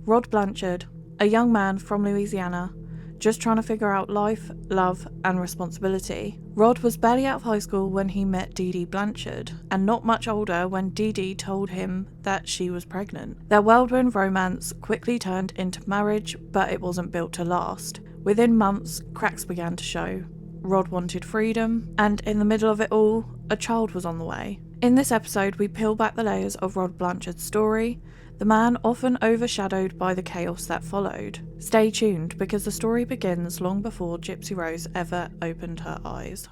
Rod Blanchard, a young man from Louisiana, just trying to figure out life, love, and responsibility. Rod was barely out of high school when he met Dee Dee Blanchard, and not much older when Dee Dee told him that she was pregnant. Their whirlwind romance quickly turned into marriage, but it wasn't built to last. Within months, cracks began to show. Rod wanted freedom, and in the middle of it all, a child was on the way. In this episode, we peel back the layers of Rod Blanchard's story, the man often overshadowed by the chaos that followed. Stay tuned, because the story begins long before Gypsy Rose ever opened her eyes.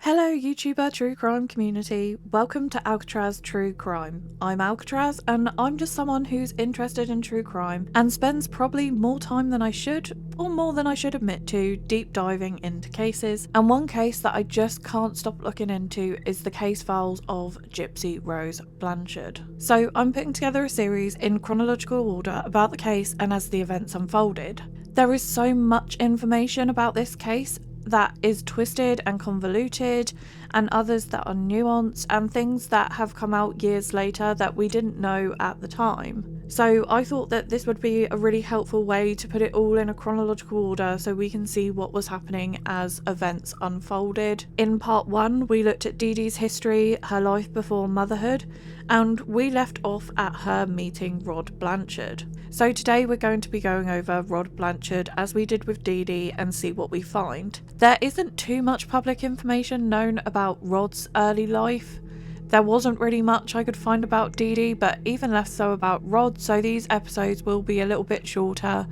Hello YouTuber true crime community, welcome to Alcatraz True Crime. I'm Alcatraz and I'm just someone who's interested in true crime and spends probably more time than I should, or more than I should admit to, deep diving into cases. And one case that I just can't stop looking into is the case files of Gypsy Rose Blanchard. So I'm putting together a series in chronological order about the case and as the events unfolded. There is so much information about this case that is twisted and convoluted, and others that are nuanced, and things that have come out years later that we didn't know at the time. So I thought that this would be a really helpful way to put it all in a chronological order so we can see what was happening as events unfolded. In part 1, we looked at Dee Dee's history, her life before motherhood, and we left off at her meeting Rod Blanchard. So today we're going to be going over Rod Blanchard as we did with Dee Dee and see what we find. There isn't too much public information known about Rod's early life. There wasn't really much I could find about Dee Dee, but even less so about Rod, so these episodes will be a little bit shorter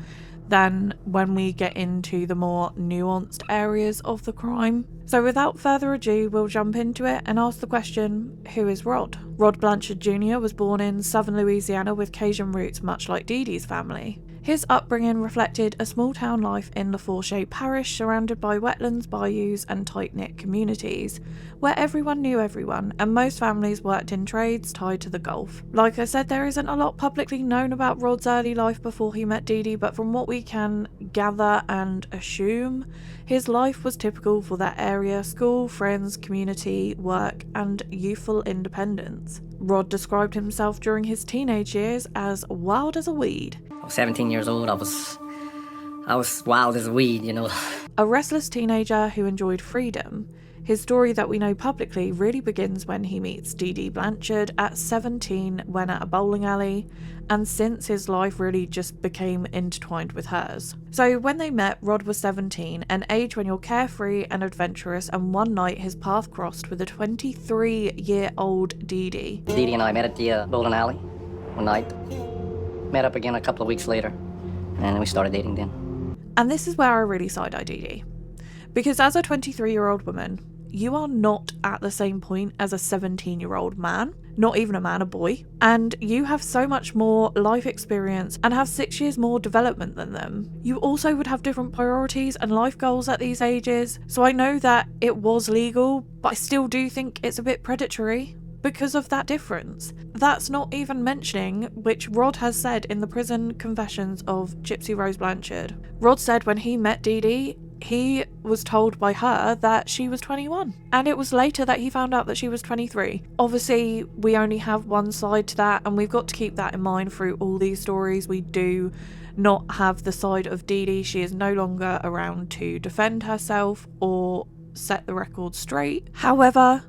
than when we get into the more nuanced areas of the crime. So without further ado, we'll jump into it and ask the question, who is Rod? Rod Blanchard Jr. was born in southern Louisiana with Cajun roots, much like Dee Dee's family. His upbringing reflected a small town life in Lafourche Parish surrounded by wetlands, bayous and tight-knit communities, where everyone knew everyone and most families worked in trades tied to the Gulf. Like I said, there isn't a lot publicly known about Rod's early life before he met Dee Dee, but from what we can gather and assume, his life was typical for that area: school, friends, community, work and youthful independence. Rod described himself during his teenage years as wild as a weed. I was 17 years old. I was wild as a weed, you know. A restless teenager who enjoyed freedom. His story that we know publicly really begins when he meets Dee Dee Blanchard at 17 when at a bowling alley, and since his life really just became intertwined with hers. So when they met, Rod was 17, an age when you're carefree and adventurous, and one night his path crossed with a 23-year-old Dee Dee. Dee Dee and I met at the bowling alley one night. Met up again a couple of weeks later, and we started dating then. And this is where I really side-eye Dee Dee. Because as a 23-year-old woman, you are not at the same point as a 17-year-old man, not even a man, a boy, and you have so much more life experience and have 6 years more development than them. You also would have different priorities and life goals at these ages, so I know that it was legal, but I still do think it's a bit predatory because of that difference. That's not even mentioning, which Rod has said in the prison confessions of Gypsy Rose Blanchard. Rod said when he met Dee Dee, he was told by her that she was 21, and it was later that he found out that she was 23. Obviously, we only have one side to that, and we've got to keep that in mind through all these stories. We do not have the side of Dee Dee. She is no longer around to defend herself or set the record straight. However,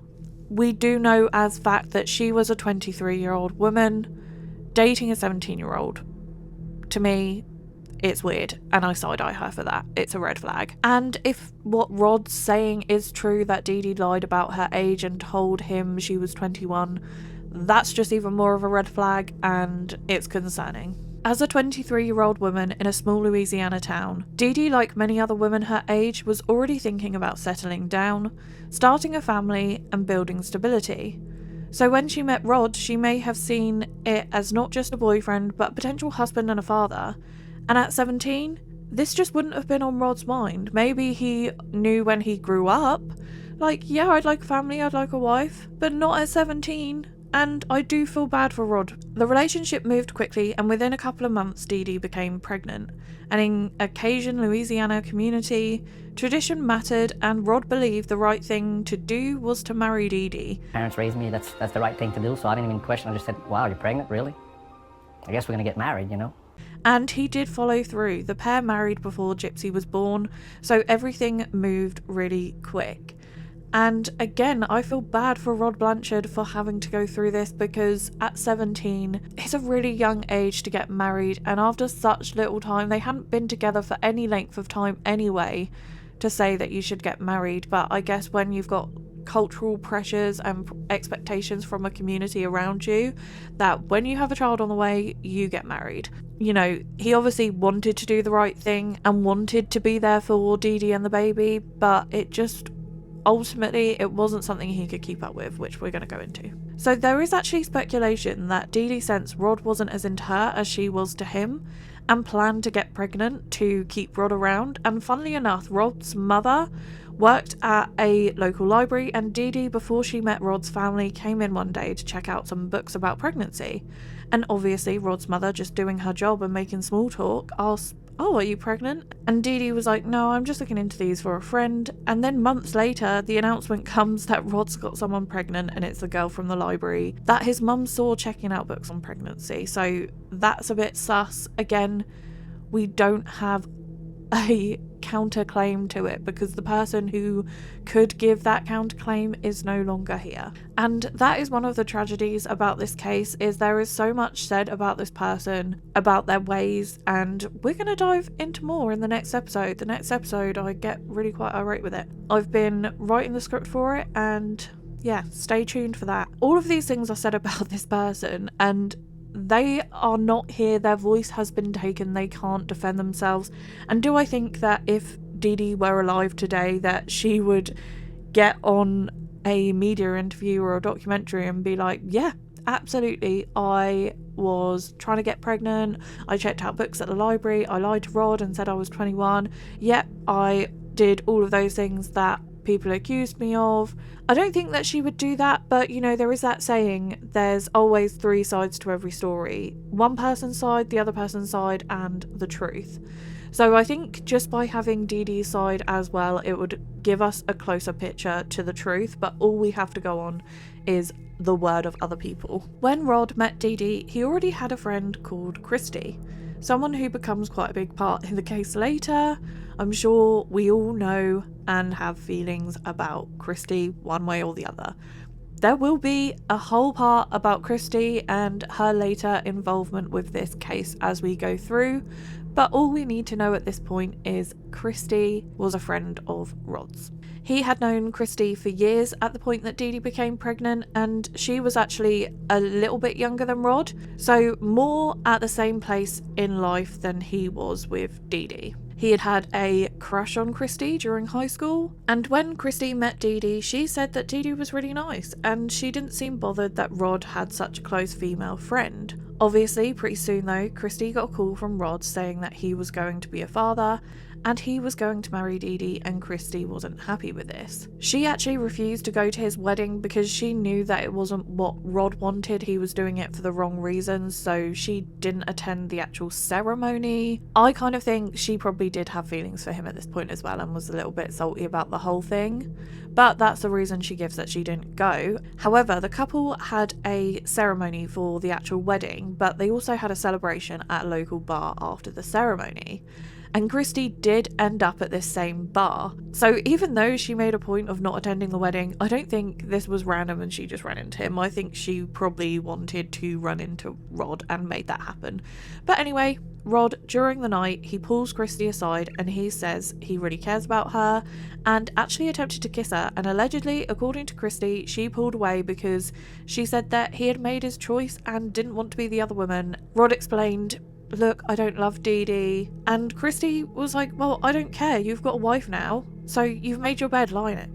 we do know as fact that she was a 23-year-old woman dating a 17-year-old. To me, it's weird, and I side-eye her for that. It's a red flag. And if what Rod's saying is true, that Dee Dee lied about her age and told him she was 21, that's just even more of a red flag, and it's concerning. As a 23-year-old woman in a small Louisiana town, Dee Dee, like many other women her age, was already thinking about settling down, starting a family and building stability. So when she met Rod, she may have seen it as not just a boyfriend, but a potential husband and a father. And at 17, this just wouldn't have been on Rod's mind. Maybe he knew when he grew up, like, yeah, I'd like a family, I'd like a wife, but not at 17. And I do feel bad for Rod. The relationship moved quickly, and within a couple of months, Dee Dee became pregnant. And in a Cajun Louisiana community, tradition mattered, and Rod believed the right thing to do was to marry Dee Dee. Parents raised me, that's the right thing to do, so I didn't even question. I just said, wow, you're pregnant, really? I guess we're gonna get married, you know? And he did follow through. The pair married before Gypsy was born, so everything moved really quick. And again, I feel bad for Rod Blanchard for having to go through this, because at 17, it's a really young age to get married, and after such little time, they hadn't been together for any length of time anyway, to say that you should get married. But I guess when you've got cultural pressures and expectations from a community around you, that when you have a child on the way, you get married. You know, he obviously wanted to do the right thing and wanted to be there for Dee Dee and the baby, but it just ultimately it wasn't something he could keep up with, which we're going to go into. So there is actually speculation that Dee Dee sensed Rod wasn't as into her as she was to him, and planned to get pregnant to keep Rod around. And funnily enough, Rod's mother worked at a local library, and Dee Dee, before she met Rod's family, came in one day to check out some books about pregnancy. And obviously Rod's mother, just doing her job and making small talk, asked, "Oh, are you pregnant?" And Dee Dee was like, "No, I'm just looking into these for a friend." And then months later, the announcement comes that Rod's got someone pregnant, and it's the girl from the library that his mum saw checking out books on pregnancy. So that's a bit sus. Again, we don't have a counterclaim to it, because the person who could give that counterclaim is no longer here. And that is one of the tragedies about this case, is there is so much said about this person, about their ways, and we're going to dive into more in the next episode. The next episode, I get really quite irate with it. I've been writing the script for it, and yeah, stay tuned for that. All of these things are said about this person, and they are not here. Their voice has been taken. They can't defend themselves. And do I think that if Dee Dee were alive today, that she would get on a media interview or a documentary and be like, yeah, absolutely, I was trying to get pregnant, I checked out books at the library, I lied to Rod and said I was 21, yep, I did all of those things that people accused me of. I don't think that she would do that, but you know, there is that saying, there's always three sides to every story. One person's side, the other person's side, and the truth. So I think just by having Dee Dee's side as well, it would give us a closer picture to the truth, but all we have to go on is the word of other people. When Rod met Dee Dee, he already had a friend called Christy, someone who becomes quite a big part in the case later. I'm sure we all know and have feelings about Christy one way or the other. There will be a whole part about Christy and her later involvement with this case as we go through, but all we need to know at this point is Christy was a friend of Rod's. He had known Christy for years at the point that Dee Dee became pregnant, and she was actually a little bit younger than Rod, so more at the same place in life than he was with Dee Dee. He had had a crush on Christy during high school, and when Christy met Dee Dee, she said that Dee Dee was really nice, and she didn't seem bothered that Rod had such a close female friend. Obviously, pretty soon though, Christy got a call from Rod saying that he was going to be a father, and he was going to marry Dee Dee, and Christy wasn't happy with this. She actually refused to go to his wedding because she knew that it wasn't what Rod wanted. He was doing it for the wrong reasons, so she didn't attend the actual ceremony. I kind of think she probably did have feelings for him at this point as well, and was a little bit salty about the whole thing, but that's the reason she gives that she didn't go. However, the couple had a ceremony for the actual wedding, but they also had a celebration at a local bar after the ceremony. And Christy did end up at this same bar. So even though she made a point of not attending the wedding, I don't think this was random and she just ran into him. I think she probably wanted to run into Rod and made that happen. But anyway, Rod, during the night, he pulls Christy aside and he says he really cares about her and actually attempted to kiss her. And allegedly, according to Christy, she pulled away because she said that he had made his choice and didn't want to be the other woman. Rod explained, "Look, I don't love Dee Dee." And Christy was like, "Well, I don't care. You've got a wife now. So you've made your bed, lie in it."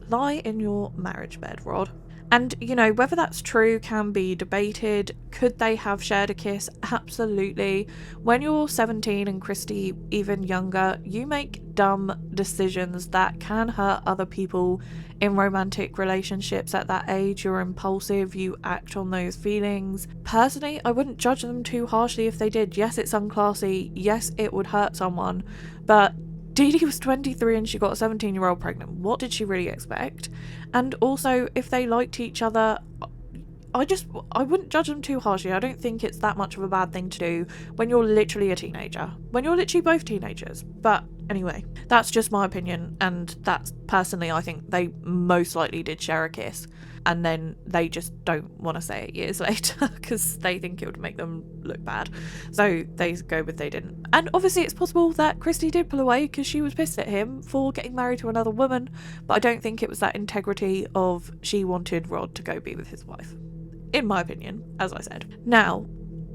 Lie in your marriage bed, Rod. And, you know, whether that's true can be debated. Could they have shared a kiss? Absolutely. When you're 17 and Christy even younger, you make dumb decisions that can hurt other people in romantic relationships at that age. You're impulsive, you act on those feelings. Personally, I wouldn't judge them too harshly if they did. Yes, it's unclassy. Yes, it would hurt someone. But Dee Dee was 23 and she got a 17-year-old pregnant. What did she really expect? And also, if they liked each other, I wouldn't judge them too harshly. I don't think it's that much of a bad thing to do when you're literally a teenager. When you're literally both teenagers. But anyway, that's just my opinion, and that's personally, I think they most likely did share a kiss. And then they just don't want to say it years later because they think it would make them look bad. So they go with they didn't. And obviously it's possible that Christy did pull away because she was pissed at him for getting married to another woman, but I don't think it was that integrity of she wanted Rod to go be with his wife. In my opinion, as I said. Now,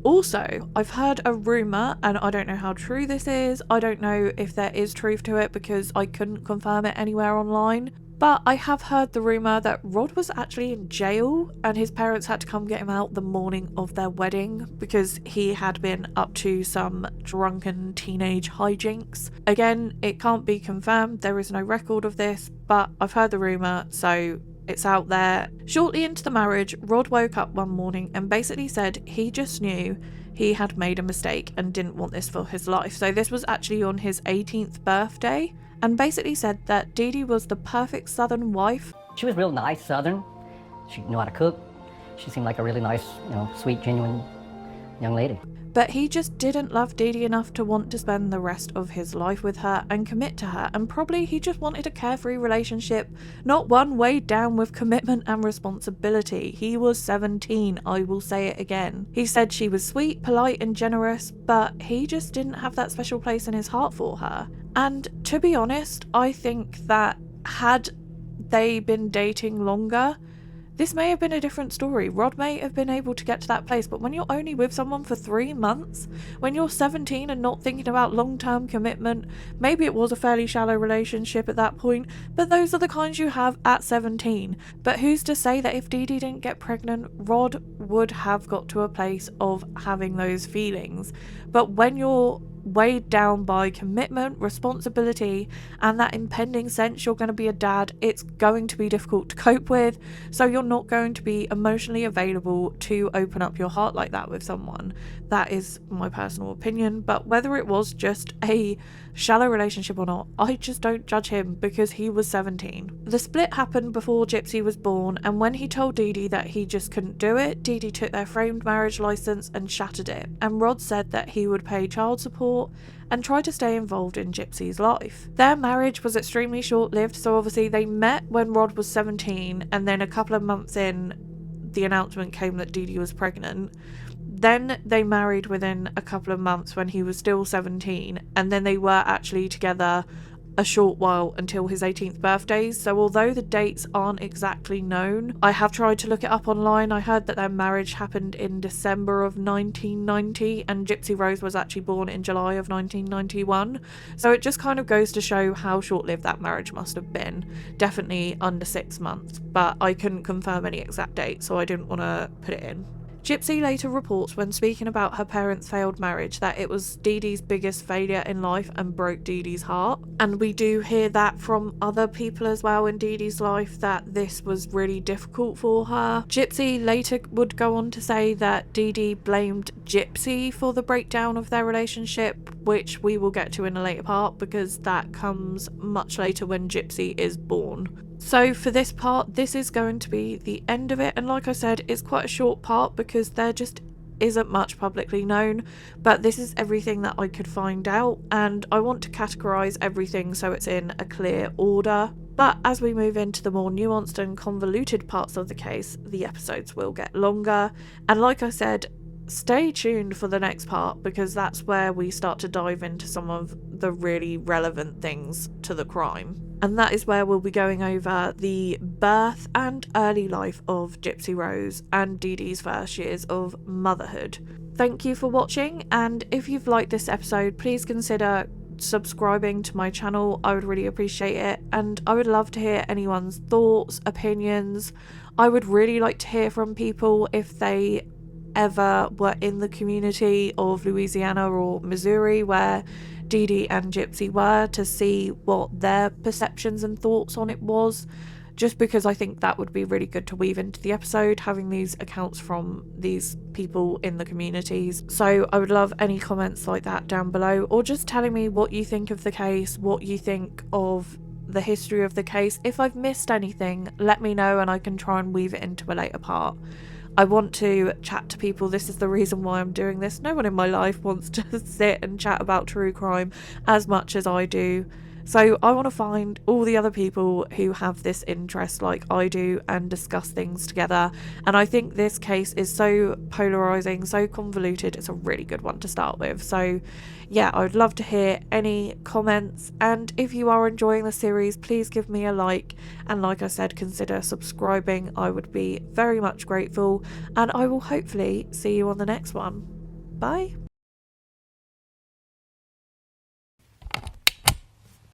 also, I've heard a rumour, and I don't know how true this is. I don't know if there is truth to it because I couldn't confirm it anywhere online. But I have heard the rumour that Rod was actually in jail and his parents had to come get him out the morning of their wedding because he had been up to some drunken teenage hijinks. Again, it can't be confirmed, there is no record of this, but I've heard the rumour, so it's out there. Shortly into the marriage, Rod woke up one morning and basically said he just knew he had made a mistake and didn't want this for his life. So this was actually on his 18th birthday. And basically said that Dee Dee was the perfect Southern wife. She was real nice, Southern. She knew how to cook. She seemed like a really nice, sweet, genuine young lady. But he just didn't love Dee Dee enough to want to spend the rest of his life with her and commit to her. And probably he just wanted a carefree relationship, not one weighed down with commitment and responsibility. He was 17, I will say it again. He said she was sweet, polite and generous, but he just didn't have that special place in his heart for her. And to be honest, I think that had they been dating longer, this may have been a different story. Rod may have been able to get to that place, but when you're only with someone for 3 months, when you're 17 and not thinking about long-term commitment, maybe it was a fairly shallow relationship at that point, but those are the kinds you have at 17. But who's to say that if Dee Dee didn't get pregnant, Rod would have got to a place of having those feelings. But when you're weighed down by commitment, responsibility, and that impending sense you're going to be a dad, it's going to be difficult to cope with, so you're not going to be emotionally available to open up your heart like that with someone. That is my personal opinion, but whether it was just a shallow relationship or not, I just don't judge him because he was 17. The split happened before Gypsy was born, and when he told Dee Dee that he just couldn't do it, Dee Dee took their framed marriage license and shattered it, and Rod said that he would pay child support and try to stay involved in Gypsy's life. Their marriage was extremely short-lived, so obviously they met when Rod was 17, and then a couple of months in, the announcement came that Dee Dee was pregnant. Then they married within a couple of months when he was still 17, and then they were actually together a short while until his 18th birthday. So although the dates aren't exactly known, I have tried to look it up online. I heard that their marriage happened in December of 1990 and Gypsy Rose was actually born in July of 1991. So it just kind of goes to show how short-lived that marriage must have been. Definitely under 6 months, but I couldn't confirm any exact date, so I didn't want to put it in. Gypsy later reports when speaking about her parents' failed marriage that it was Dee Dee's biggest failure in life and broke Dee Dee's heart. And we do hear that from other people as well in Dee Dee's life, that this was really difficult for her. Gypsy later would go on to say that Dee Dee blamed Gypsy for the breakdown of their relationship, which we will get to in a later part because that comes much later when Gypsy is born. So for this part, this is going to be the end of it, and like I said, it's quite a short part because there just isn't much publicly known, but this is everything that I could find out, and I want to categorise everything so it's in a clear order. But as we move into the more nuanced and convoluted parts of the case, the episodes will get longer, and like I said, stay tuned for the next part because that's where we start to dive into some of the really relevant things to the crime. And that is where we'll be going over the birth and early life of Gypsy Rose and Dee Dee's first years of motherhood. Thank you for watching, and if you've liked this episode, please consider subscribing to my channel. I would really appreciate it, and I would love to hear anyone's thoughts, opinions. I would really like to hear from people if they ever were in the community of Louisiana or Missouri where Dee Dee and Gypsy were, to see what their perceptions and thoughts on it was, just because I think that would be really good to weave into the episode, having these accounts from these people in the communities. So I would love any comments like that down below, or just telling me what you think of the case, what you think of the history of the case. If I've missed anything, let me know and I can try and weave it into a later part. I want to chat to people. This is the reason why I'm doing this. No one in my life wants to sit and chat about true crime as much as I do. So I want to find all the other people who have this interest like I do and discuss things together. And I think this case is so polarizing, so convoluted. It's a really good one to start with. So yeah, I would love to hear any comments. And if you are enjoying the series, please give me a like. And like I said, consider subscribing. I would be very much grateful. And I will hopefully see you on the next one. Bye.